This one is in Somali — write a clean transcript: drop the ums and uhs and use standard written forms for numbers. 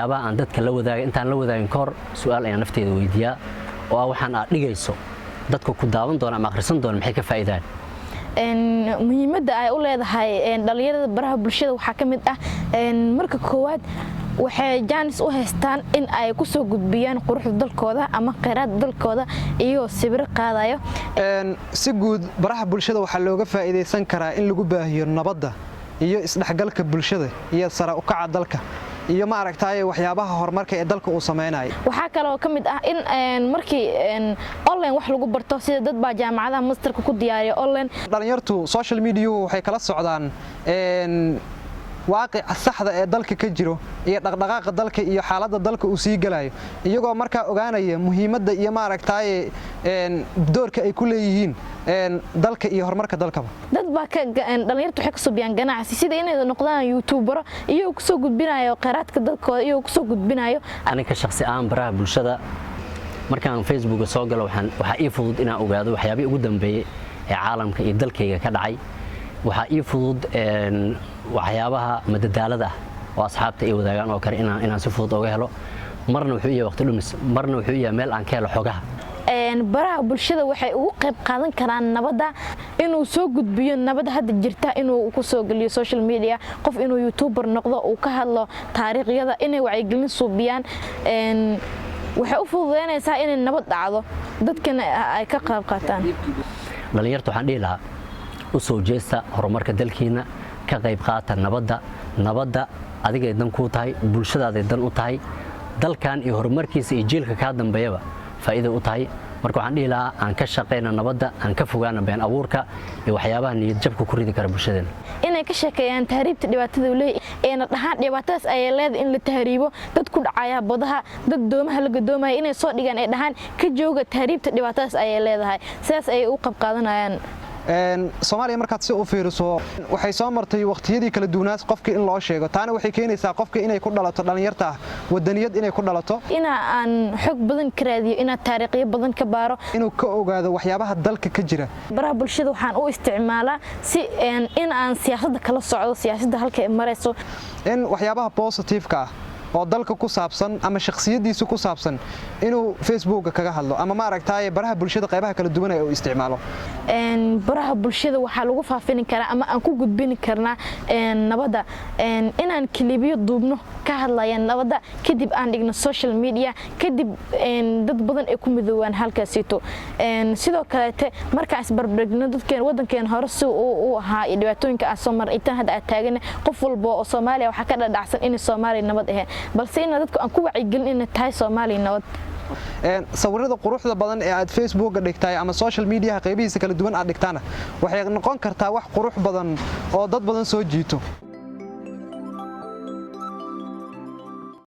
waxyaabaha aan dadka la wadaagay intaan la wadaagin ka hor su'aal ayaan nafteeda weydiiyaa oo waxaan aad dhigayso dadku ku daawan doona ama akhrisan doona maxay ka faa'iidaan muhiimadda ay u leedahay dhalinyarada baraha bulshada waxaa ka mid ah marka koowaad waxay jaanis u haystaan in ay ku soo gudbiyaan quruxda dalkooda ama kheyraadka dalkooda iyagoo sawir qaadayo si guud baraha bulshada waxaa looga faa'iideysan karaa in lagu baahiyo nabadda iyo isdhexgalka bulshada iyo sare u kaca dalka iyo ma aragtay waxyaabaha horumarka ee dalka uu sameeyay waxa kale oo kamid ah in markii online wax lagu barto sida dad baa jaamacadaha masterka ku diyaariyo online dhalinyartu social media waxay kala socdaan waaqica saxda ee dalka ka jiro iyo dhaqdhaqaaqa dalka iyo xaaladda dalka uu sii galayo iyagoo markaa ogaanaya muhiimadda iyo ma aragtay doorka ay ku leeyihiin dalka iyo horumarka dalkaba dad baa dhalinyartu waxay ka soo biyaan ganacsi sida inay noqdaan YouTuber iyo ku soo gudbinayo kheyraadka dalkooda iyo ku soo gudbinayo aniga shakhsi aan baraha bulshada markaan Facebook soo galo waxa ii fudud inaan ogaado waxyaabaha ugu dambeeyay ee caalamka iyo dalkayga ka dhacay waxa ii fudud waxyaabaha madadaalada oo asxaabta ay wadaagaan oo kale inaan si fudud uga helo marna wuxuu yahay waqti dhumis marna wuxuu yahay meel aan ka helo xogaha baraha bulshada waxay ugu qayb qaadan karaan nabadda inuu soo gudbiyo nabadda hadda jirta inuu ku soo galiyo social media qof inuu YouTuber noqdo uu ka hadlo taariikhyada inay wacyigelin suubiyaan waxay u fududeynaysaa inay nabad dhacdo dadkana ay ka qayb qaataan dhalinyartu waxaan dhihi lahaa u soo jeesta horumarka dalkiina ka qayb qaata nabadda adigay dan ku tahay bulshadaada dan u tahay dalkan iyo horumarkiisa iyo jiilka ka dambeeyaba faa'iido u tahay marka waxaan dhihi lahaa aan ka shaqeyno nabadda aan ka fogaano been abuurka iyo waxyaabaha niyad jabka ku ridi kara bulshadeena inay ka sheekeeyaan tahriibta dhibaatada uu leeyahay ee dhahaan dhibaatadaas ay leedahay in la tahriibo dad ku dhacaya badaha dad doomaha la gadoomayo inay soo dhigaan ee dhahaan ka jooga tahriibta dhibaatadaas ay leedahay sidaas ay u qayb qaadanayaan Soomaaliya markaad si u fiiriso waxay soo martay waqtiyadii kala duwanaas qofka in loo sheego taana waxay keenaysaa qofka inay ku dhalato dhalinyarta wadaniyad inay ku dhalato aan xog badan ka raadiyo taariikhyo badan ka baaro inuu ka ogaado waxyaabaha dalka ka jira baraha bulshada waxaan u isticmaalaa si in aan siyaasadda kala socdo siyaasadda halka ay marayso in waxyaabaha positive-ka oo dalka ku saabsan ama shakhsiyadiisa ku saabsan inuu Facebook kaga hadlo ama ma aragtay baraha bulshada qaybaha kala duwan ay u isticmaalo baraha bulshada waxa lagu faafin karaa ama aan ku gudbin karnaa nabadda inaan kalibiyo duubno ka hadlayaan nabadda kadib aan dhigno social media kadib dad badan ay ku midoobaan halkaasito sidoo kale marka isbarbardhigno dadkeen wadankeena hore si uu ahaa dhibaatooyinka aan soo maray inta hadda taagan qof walba oo Soomaaliya waxa ka dhacsan in Soomaaliya nabad ah balse in dadku aan ku wacyigelin in tahay Soomaaliya nabad sawirada quruxda badan ee aad Facebook dhigtay ama social media qaybihiisa kala duwan aad dhigtana waxay noqon kartaa wax qurux badan oo dad badan soo jiito